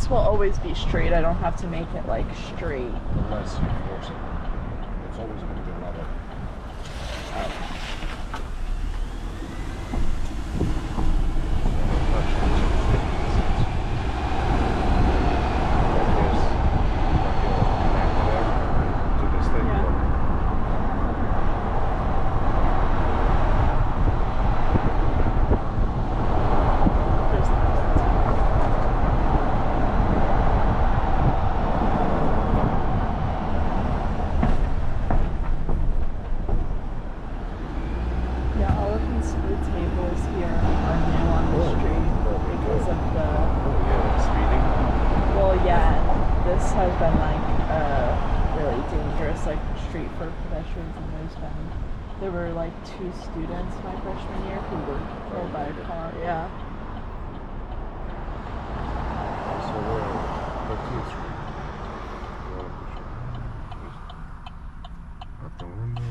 this will always be straight. I don't have to make it like straight. Unless you force it. It's always going to be another out. There were like 2 students my freshman year who were killed by a car. Yeah. So we're 13th Street. Out the window.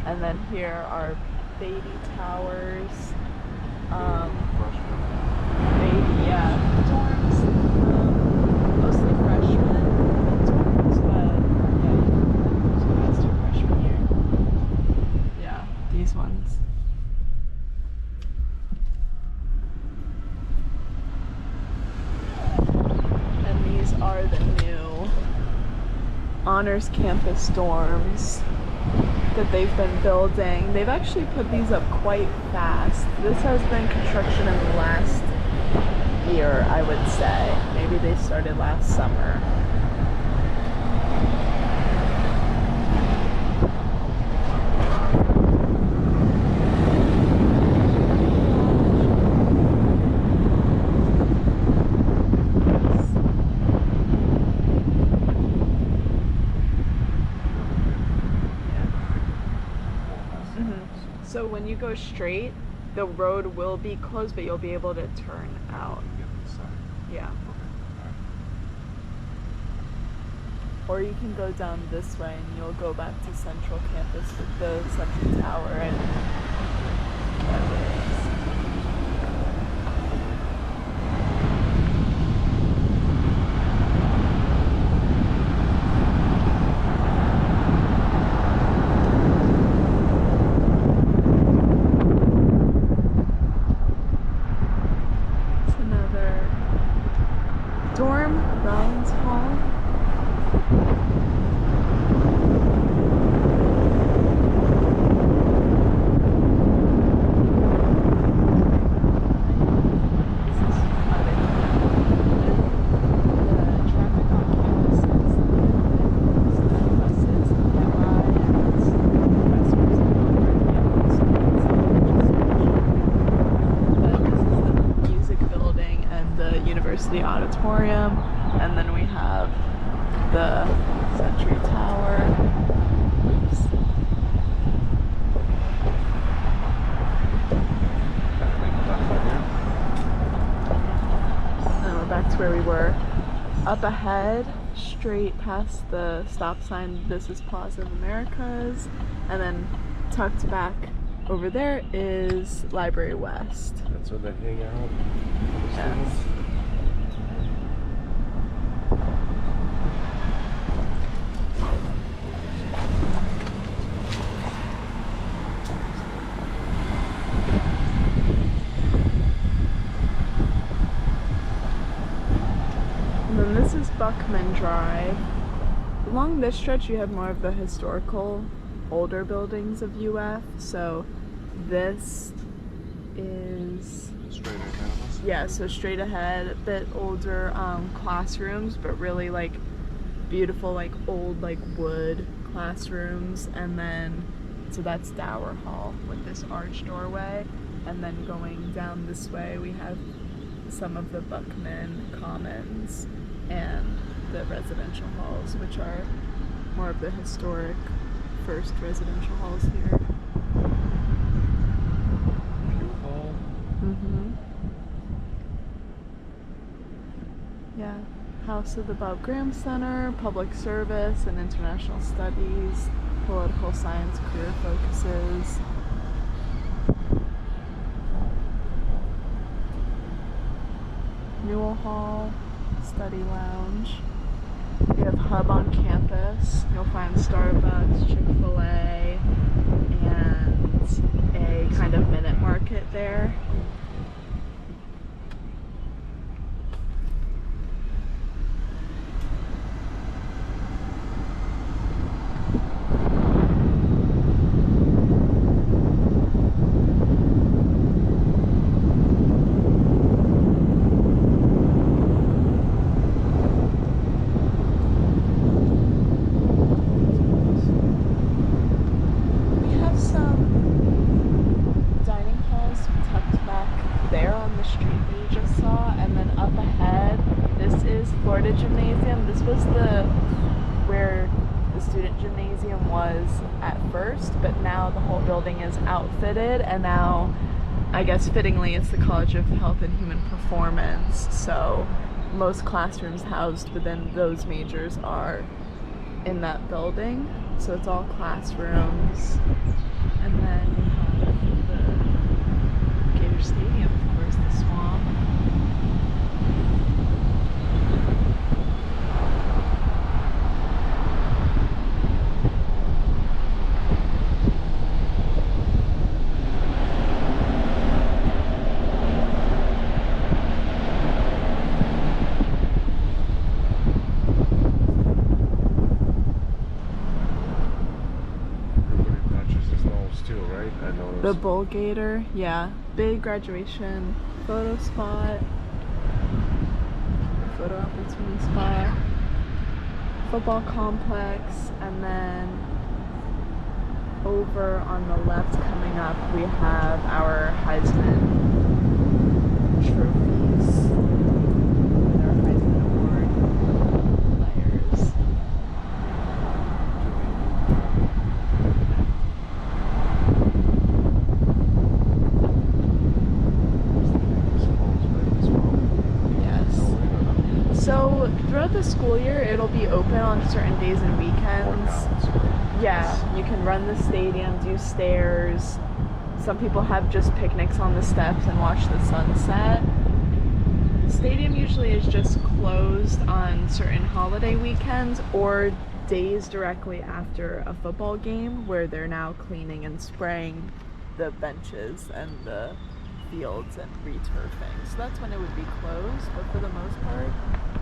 And then here are baby towers, dorms, mostly freshmen dorms, but yeah, so that's your freshman year. Yeah, these ones. And these are the new honors campus dorms that they've been building. They've actually put these up quite fast. This has been construction in the last year, I would say. Maybe they started last summer. So when you go straight, the road will be closed, but you'll be able to turn out. Yeah. Or you can go down this way and you'll go back to Central Campus with the Central Tower and the auditorium, and then we have the Century Tower. Oops. And we're back to where we were. Up ahead straight past the stop sign, this is Plaza of Americas, and then tucked back over there is Library West. That's where they hang out. Yes. And then this is Buckman Drive. Along this stretch you have more of the historical older buildings of UF, so this is Straight ahead of us. yeah, so straight ahead, a bit older classrooms, but really like beautiful like old like wood classrooms. And then so that's Dower Hall with this arched doorway, and then going down this way we have some of the Buckman Commons and the residential halls, which are more of the historic first residential halls here. View Hall. Yeah. House of the Bob Graham Center, Public Service and International Studies, Political Science career focuses. Newell Hall, Study Lounge. We have Hub on campus. You'll find Starbucks, Chick-fil-A, and a kind of minute market there. Gymnasium. This was where the student gymnasium was at first, but now the whole building is outfitted, and now I guess fittingly it's the College of Health and Human Performance, so most classrooms housed within those majors are in that building, so it's all classrooms. And then you have the Gator Stadium, of course, the Swamp. The Bull Gator, yeah. Big graduation photo spot, photo opportunity spot, football complex, and then over on the left coming up we have our Heisman trophies and our Heisman Award players. So throughout the school year, it'll be open on certain days and weekends. Yeah, you can run the stadium, do stairs. Some people have just picnics on the steps and watch the sunset. The stadium usually is just closed on certain holiday weekends or days directly after a football game, where they're now cleaning and spraying the benches and the fields and returfing. So that's when it would be closed, but for the most part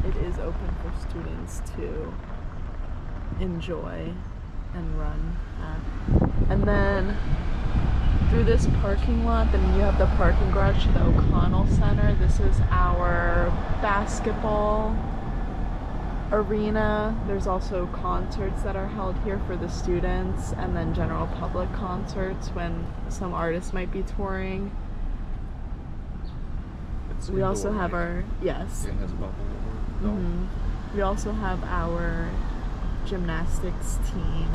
it is open for students to enjoy and run at. And then through this parking lot, then you have the parking garage to the O'Connell Center. This is our basketball arena. There's also concerts that are held here for the students, and then general public concerts when some artists might be touring. We also have our, yes. It has a bubble over. We also have our gymnastics team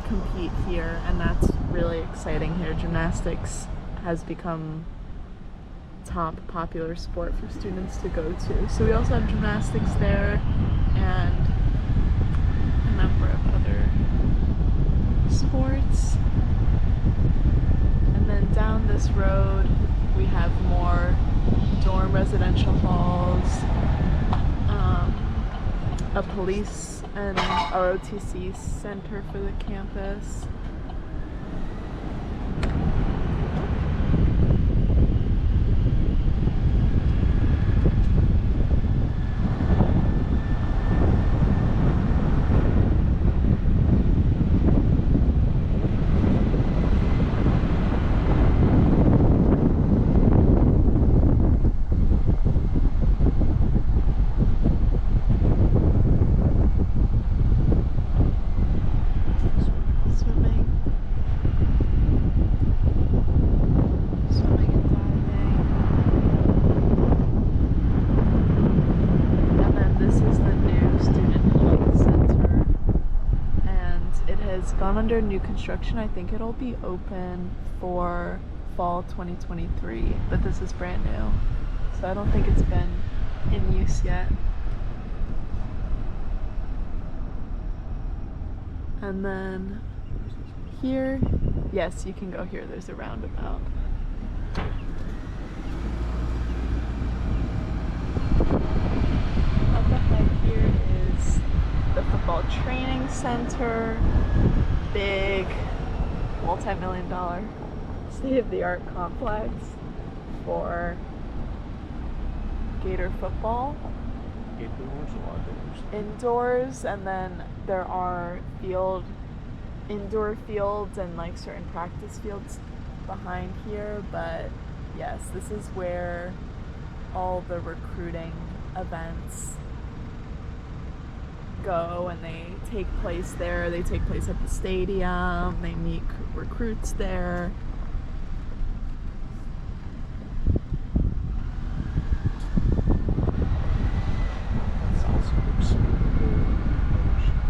compete here, and that's really exciting here. Gymnastics has become top popular sport for students to go to. So we also have gymnastics there. and a number of other sports. And then down this road we have more dorm residential halls, a police and ROTC center for the campus. Gone under new construction. I think it'll be open for fall 2023, but this is brand new, so I don't think it's been in use yet. And then here, yes, you can go here. There's a roundabout. Up ahead here is the football training center. Big, multi-million-dollar state-of-the-art complex for Gator football. Indoors or outdoors? Indoors, and then there are indoor fields and like certain practice fields behind here. But yes, this is where all the recruiting events go, and they take place there. They take place at the stadium. They meet recruits there. That's awesome. Super cool.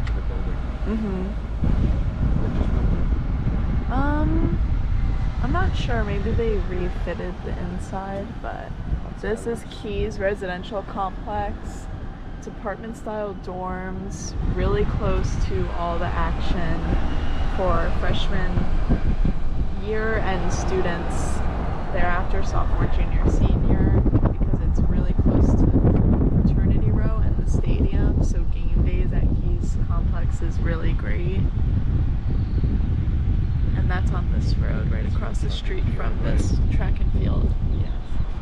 To the building. I'm not sure. Maybe they refitted the inside, but this is Keys Residential Complex. It's apartment-style dorms, really close to all the action for freshman year and students thereafter, sophomore, junior, senior, because it's really close to fraternity row and the stadium, so game days at Keys Complex is really great. And that's on this road right across the street from this track and field. Yes.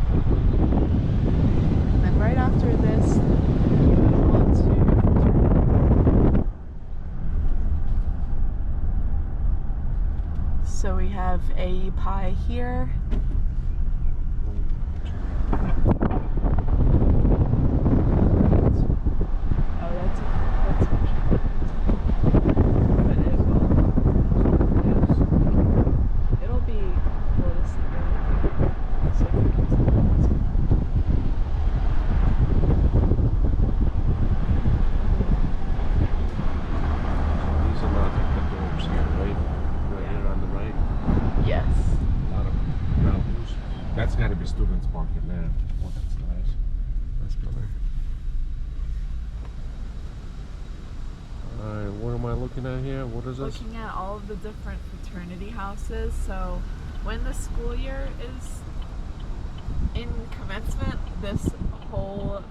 And then right after this, so we have AE Pie here. Oh, that's but it'll be cool to see really. So we can see what's going on. These are not the dorms here, right? Right here on the right. Yes. A lot of mountains. That's got to be students parking there. Oh, that's nice. That's better. Alright, what am I looking at here? What is this? Looking at all of the different fraternity houses. So when the school year is in commencement, this whole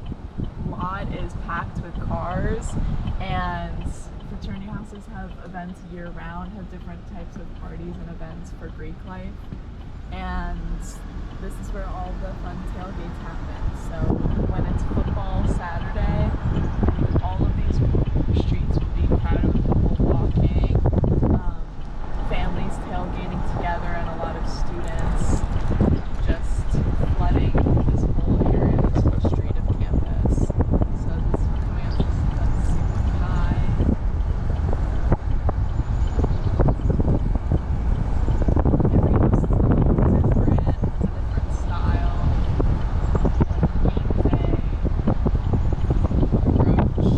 lot is packed with cars, and fraternity houses have events year round, have different types of parties and events for Greek life, and this is where all the fun tailgates happen. So when it's football Saturday, all of these streets will be crowded with people walking, families tailgating together, and a lot of students just flooding this whole area, this whole street of campus. So this is coming up to Senior High. Every house is a little different, it's a different style. Like game day, approach.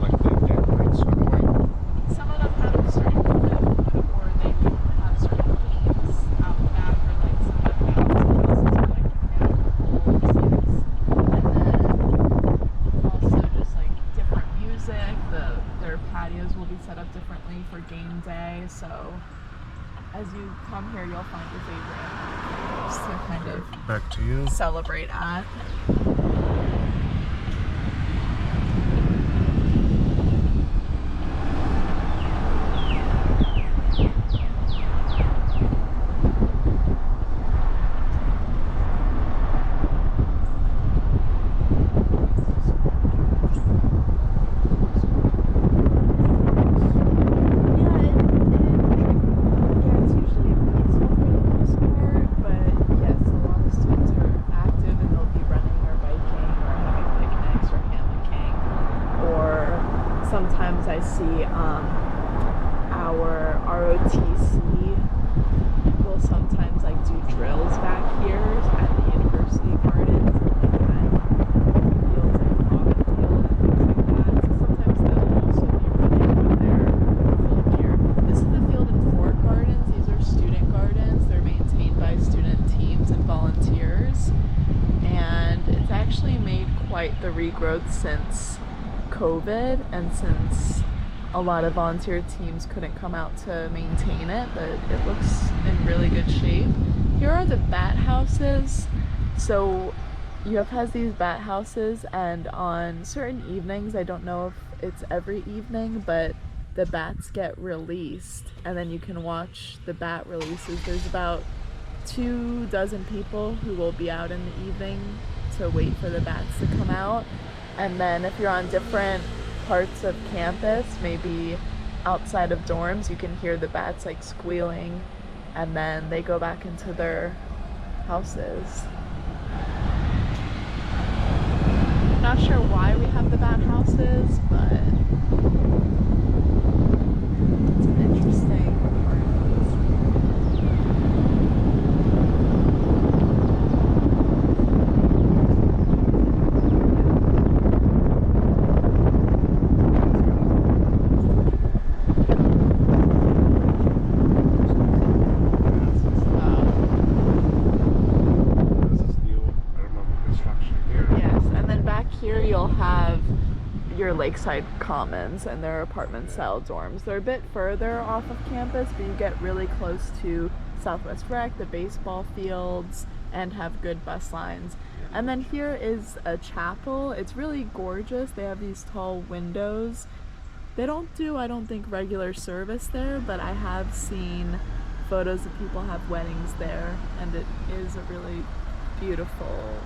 Like they decorate some way. Some of them have certain food, or they have certain games out back as you come here, you'll find your favorite just to kind of Back to you. celebrate at. Sometimes I see our ROTC will sometimes like do drills back here at the university gardens and like fields and field and things like that. So sometimes they'll also be running with their full gear. This is the field and four gardens. These are student gardens. They're maintained by student teams and volunteers, and it's actually made quite the regrowth since COVID, and since a lot of volunteer teams couldn't come out to maintain it, but it looks in really good shape. Here are the bat houses. So UF has these bat houses, and on certain evenings, I don't know if it's every evening, but the bats get released, and then you can watch the bat releases. There's about 24 people who will be out in the evening to wait for the bats to come out. And then if you're on different parts of campus, maybe outside of dorms, you can hear the bats like squealing, and then they go back into their houses. Not sure why we have the bat houses, but it's an interesting part of your Lakeside Commons, and their apartment style dorms. They're a bit further off of campus, but you get really close to Southwest Rec, the baseball fields, and have good bus lines. And then here is a chapel. It's really gorgeous. They have these tall windows. They don't do, I don't think, regular service there, but I have seen photos of people have weddings there, and it is a really beautiful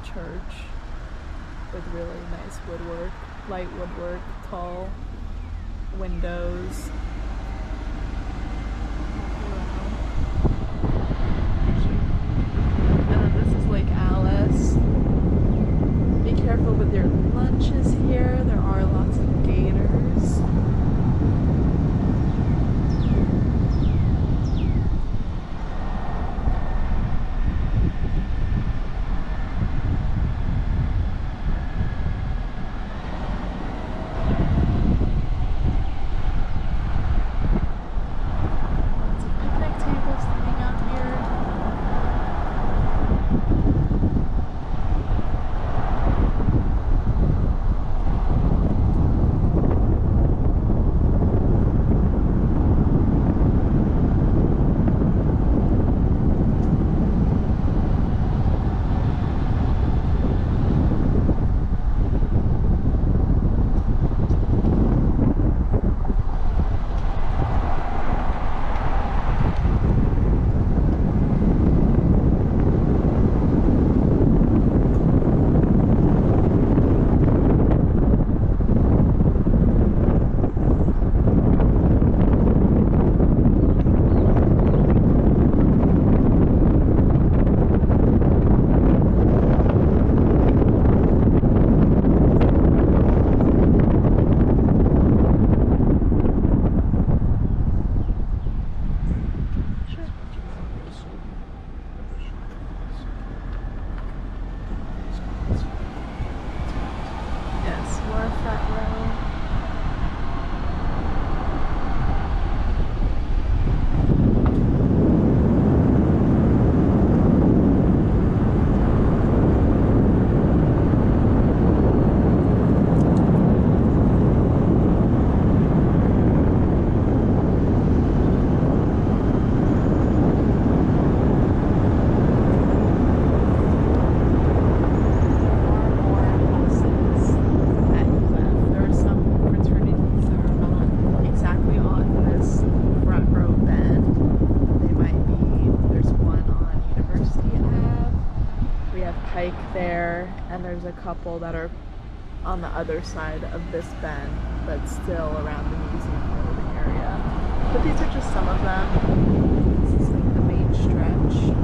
church with really nice woodwork. Light woodwork, tall windows. And then this is Lake Alice. Be careful with your lunches here. There are lots of gators. there, and there's a couple that are on the other side of this bend, but still around the Museum Road area. But these are just some of them. This is like the main stretch.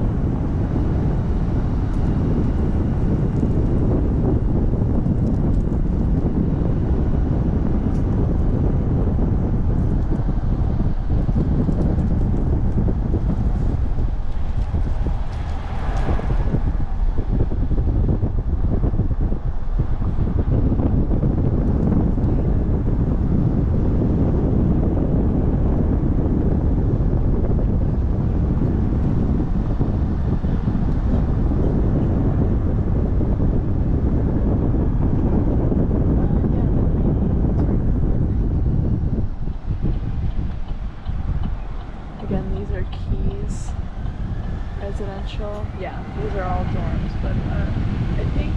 Yeah, these are all dorms, but I think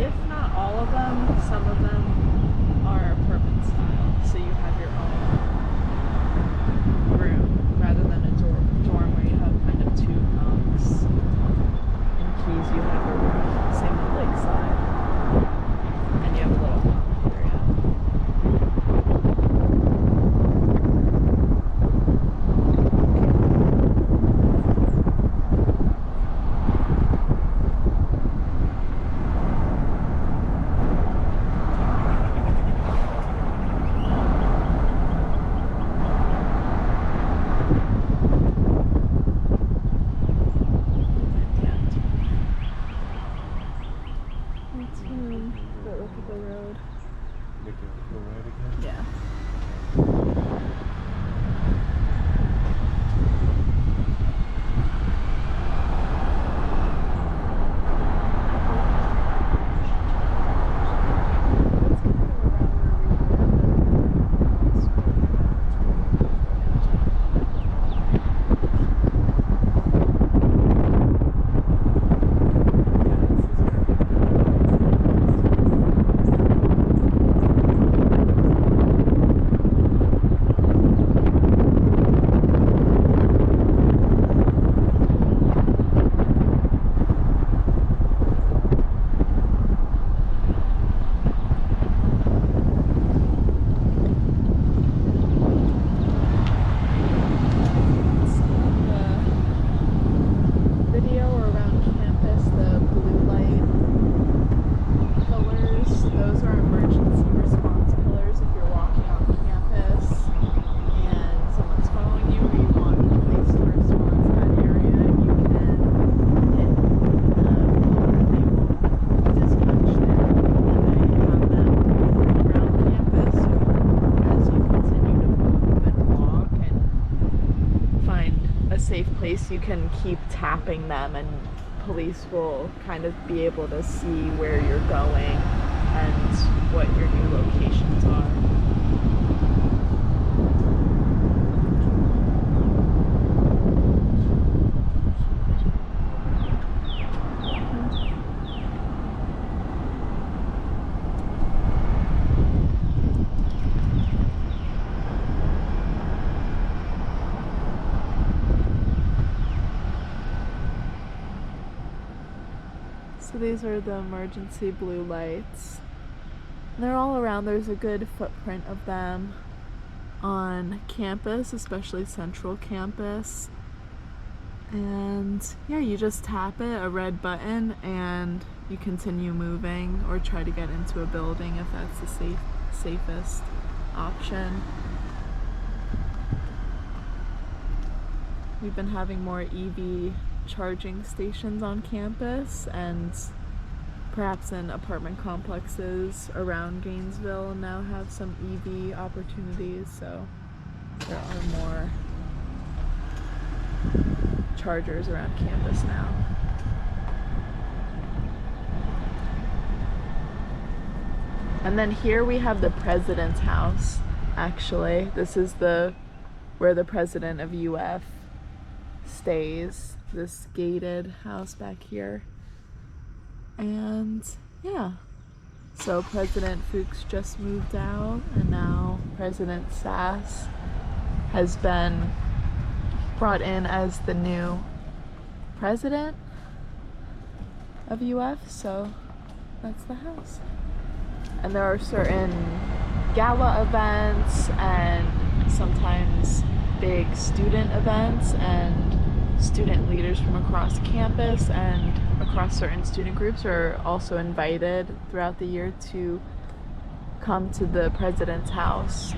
if not all of them, some of them are apartment style, so you have your own room rather than a dorm where you have kind of two bunks. In Keys you have a room, same with Lakeside, and you have a little common area. Safe place, you can keep tapping them and police will kind of be able to see where you're going and what your new locations are. So these are the emergency blue lights. And they're all around. There's a good footprint of them on campus, especially Central Campus. And yeah, you just tap it, a red button, and you continue moving or try to get into a building if that's the safest option. We've been having more EV charging stations on campus, and perhaps in apartment complexes around Gainesville now have some EV opportunities, so there are more chargers around campus now. And then here we have the president's house. Actually, this is where the president of UF stays. This gated house back here. And yeah, so President Fuchs just moved out, and now President Sass has been brought in as the new president. of UF, so that's the house. And there are certain gala events and sometimes big student events, and student leaders from across campus and across certain student groups are also invited throughout the year to come to the president's house.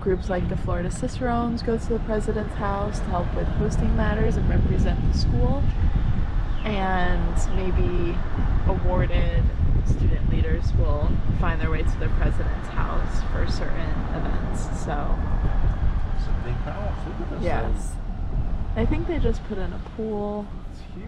Groups like the Florida Cicerones go to the president's house to help with hosting matters and represent the school. And maybe awarded student leaders will find their way to the president's house for certain events. So It's a big house. Look at this yes, thing. I think they just put in a pool. It's huge.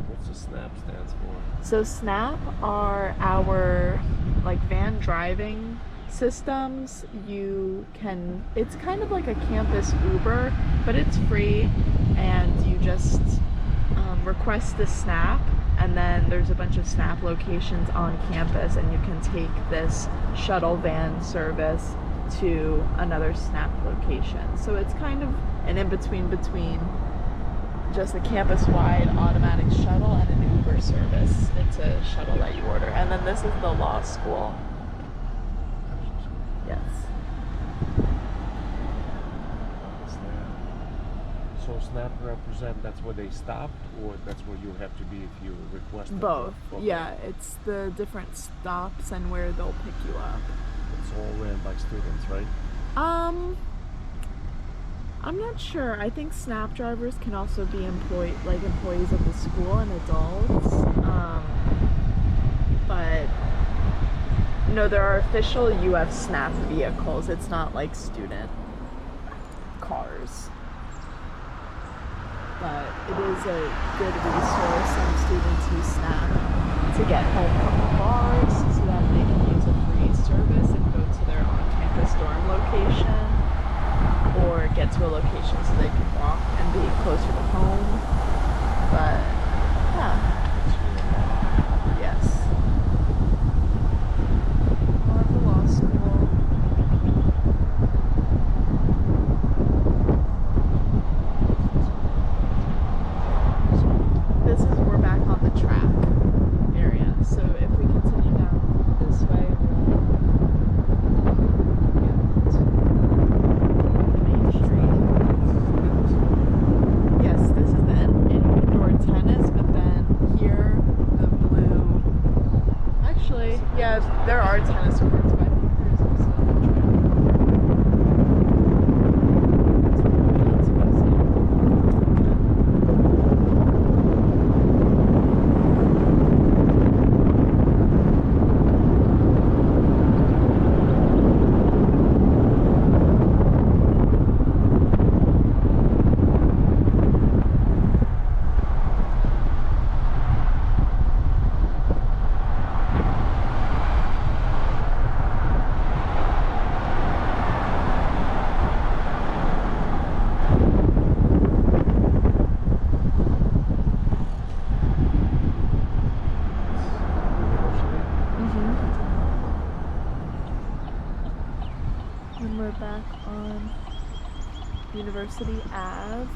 What's the SNAP stands for? So SNAP are our like van driving systems. You can, it's kind of like a campus Uber, but it's free, and you just request the SNAP, and then there's a bunch of SNAP locations on campus, and you can take this shuttle van service to another SNAP location. So it's kind of an in-between between just a campus-wide automatic shuttle and an Uber service. It's a shuttle that you order. And then this is the law school. Yes. So SNAP represent, that's where they stopped, or that's where you have to be if you request it? Both. Okay. Yeah, it's the different stops and where they'll pick you up. It's all ran by students, right? I'm not sure. I think SNAP drivers can also be employees of the school and adults. But no, there are official UF SNAP vehicles. It's not like student cars. But it is a good resource. Some students use SNAP to get home from the bars so that they can use a free service and go to their on-campus dorm location, or get to a location so they can walk and be closer to home. But yeah, yes. More of the law school. This is, we're back on the track area. So if we continue down this way, we'll get to the main street. Yes, this is the indoor tennis, but then here, the blue. Actually, yeah, there are tennis courts, but I think there's also a track. And we're back on University Ave.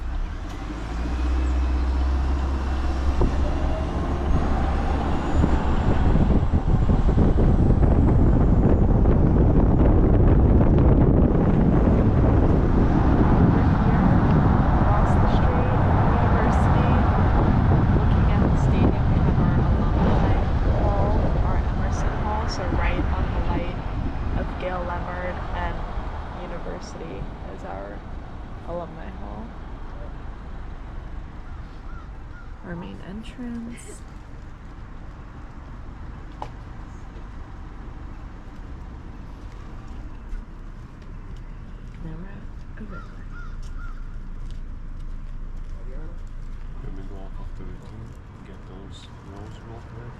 Is our alumni hall. Our main entrance. Now we're at a river. Can we go off of the routine and get those rows real quick?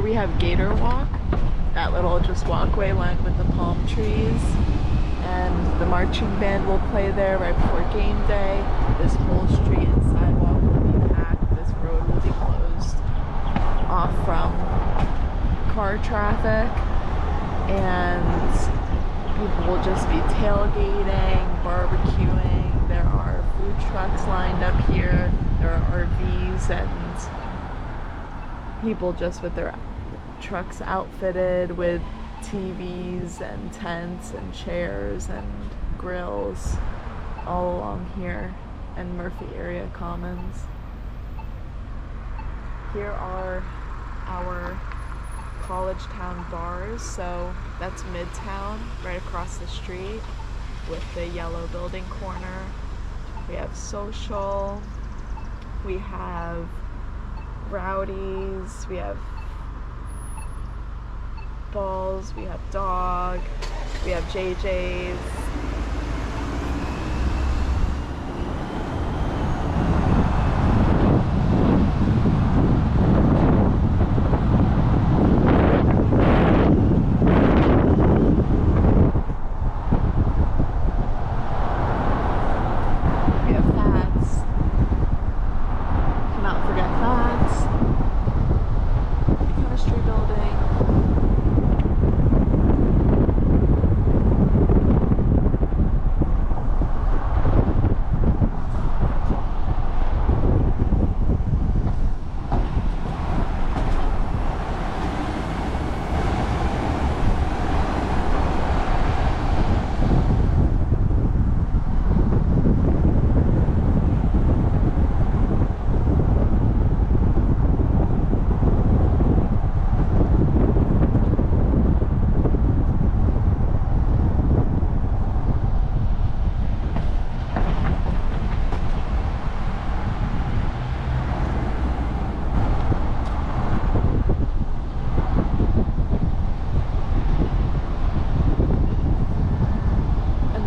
We have Gator Walk, that little just walkway lined with the palm trees. and the marching band will play there right before game day. This whole street and sidewalk will be packed. This road will be closed off from car traffic, and people will just be tailgating, barbecuing. There are food trucks lined up here. There are RVs and people just with their trucks outfitted with TVs and tents and chairs and grills all along here and Murphy Area Commons. Here are our College Town bars, so that's Midtown right across the street with the yellow building corner. We have Social, we have Rowdies, we have Balls, we have Dog, we have JJ's. We have Fats. Cannot forget Fats. The chemistry building.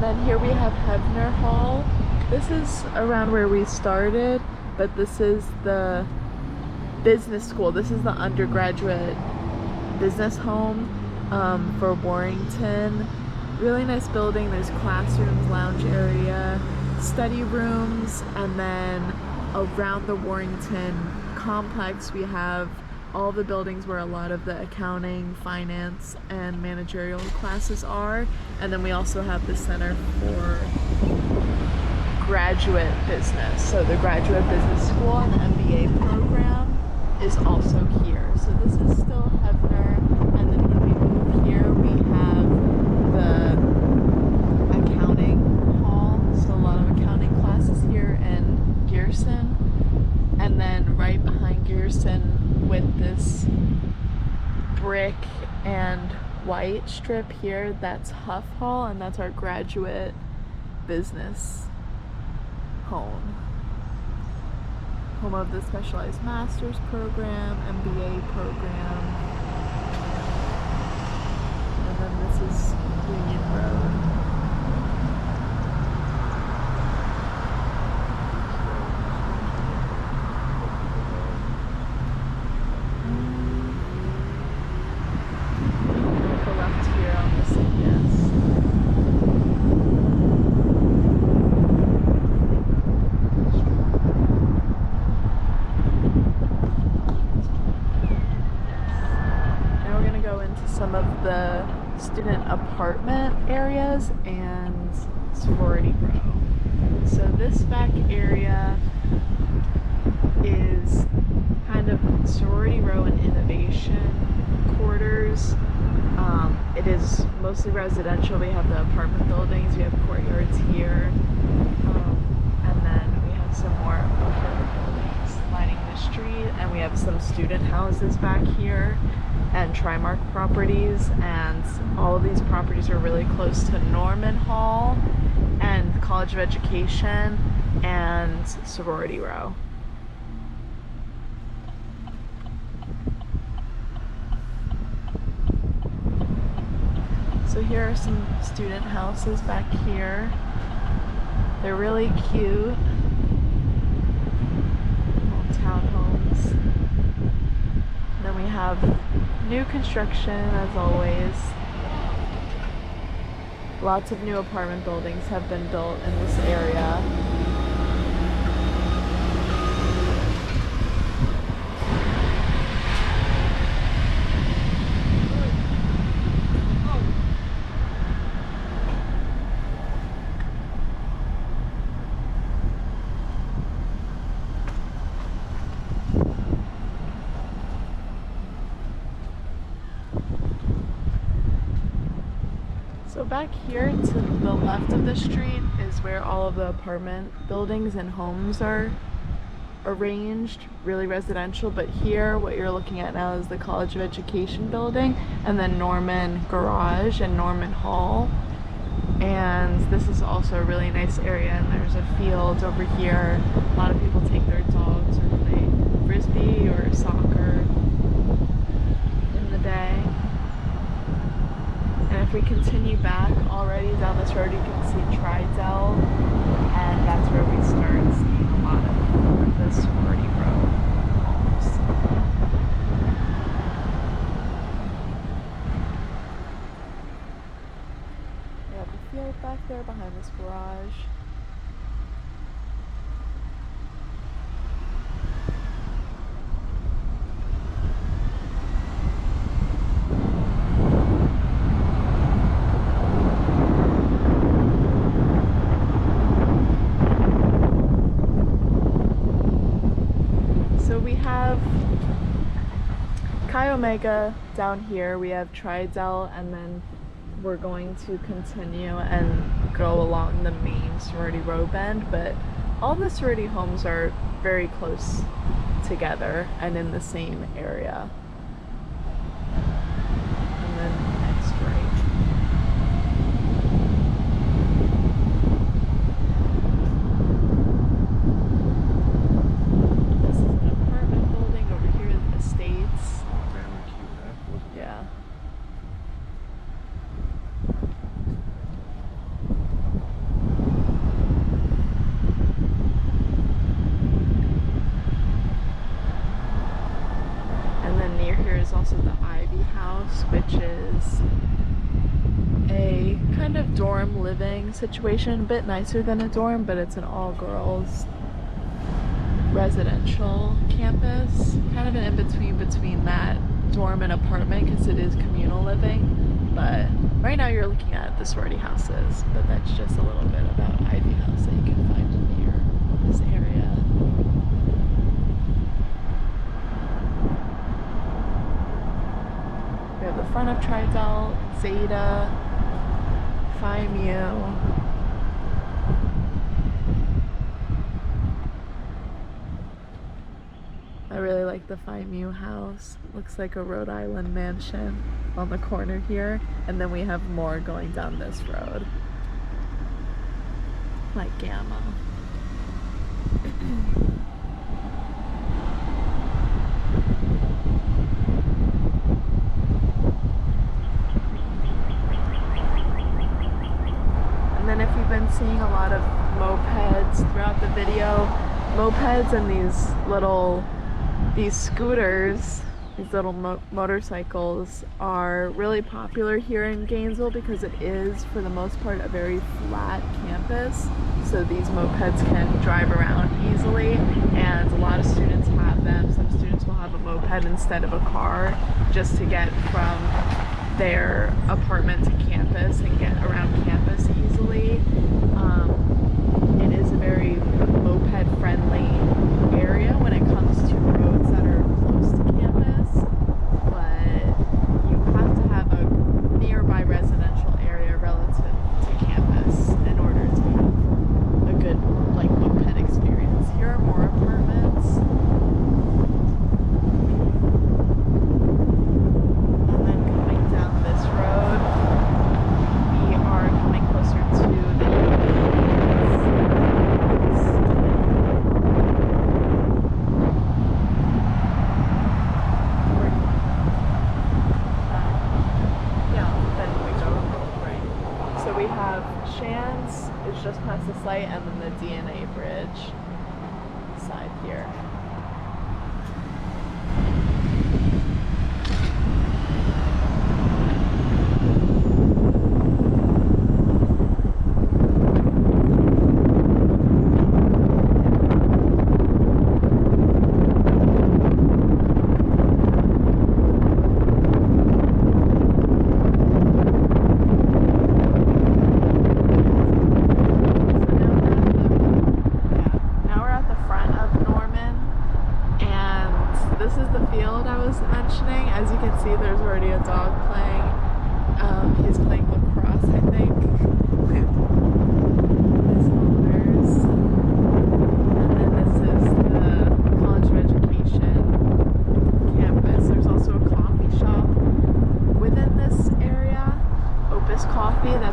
Then here we have Hebner Hall. This is around where we started, but this is the business school. This is the undergraduate business home for Warrington. Really nice building. There's classrooms, lounge area, study rooms, and then around the Warrington complex we have all the buildings where a lot of the accounting, finance, and managerial classes are. And then we also have the Center for Graduate Business. So the Graduate Business School and the MBA program is also here. So this is still Hebner. And then when we move here, we have the accounting hall. So a lot of accounting classes here in Gearson. And then right behind Gearson, with this brick and white strip here, that's Huff Hall, and that's our graduate business home of the specialized master's program, MBA program. And then this is Union Road. Some of the student apartment areas and sorority row. So this back area is kind of sorority row and innovation quarters. It is mostly residential. We have the apartment buildings, we have courtyards here, and then we have some more apartment buildings lining the street, and we have some student houses back here and Trimark properties, and all of these properties are really close to Norman Hall and College of Education and Sorority Row. So here are some student houses back here. They're really cute. Little townhomes. And then we have new construction, as always. Lots of new apartment buildings have been built in this area. So back here to the left of the street is where all of the apartment buildings and homes are arranged, really residential. But here, what you're looking at now is the College of Education building, and then Norman Garage and Norman Hall. And this is also a really nice area, and there's a field over here. A lot of people take their dogs or play frisbee or soccer in the day. And if we continue back already down this road, you can see Tridell, and that's where we start seeing a lot of the sorority row homes. We have the field back there behind this garage. We have Chi Omega down here, we have Tridell, and then we're going to continue and go along the main sorority row bend, but all the sorority homes are very close together and in the same area. And then next right. Yeah. And then near here is also the Ivy House, which is a kind of dorm living situation, a bit nicer than a dorm, but it's an all-girls residential campus, kind of an in-between between that dorm and apartment because it is communal living. But right now you're looking at the sorority houses, but that's just a little bit about Ivy House that you can find near this area. We have the front of Tridell, Zeta, Phi Mu. I really like the Phi Mu house. Looks like a Rhode Island mansion on the corner here. And then we have more going down this road. Like Gamma. And then if you've been seeing a lot of mopeds throughout the video, mopeds and these scooters, these little motorcycles are really popular here in Gainesville because it is, for the most part, a very flat campus. So these mopeds can drive around easily, and a lot of students have them. Some students will have a moped instead of a car just to get from their apartment to campus and get around campus easily. It is a very moped-friendly area when it comes to roads that are close to campus, but you have to have a nearby residential area relative to campus in order to have a good moped experience. Here are more apartments. And then coming down this road, we are coming closer to the Shands is just past the site, and then the DNA bridge side here.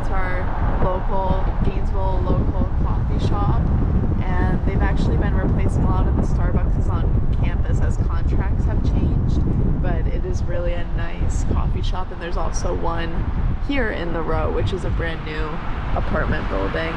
That's our local, Gainesville local coffee shop. And they've actually been replacing a lot of the Starbucks on campus as contracts have changed. But it is really a nice coffee shop. And there's also one here in the row, which is a brand new apartment building.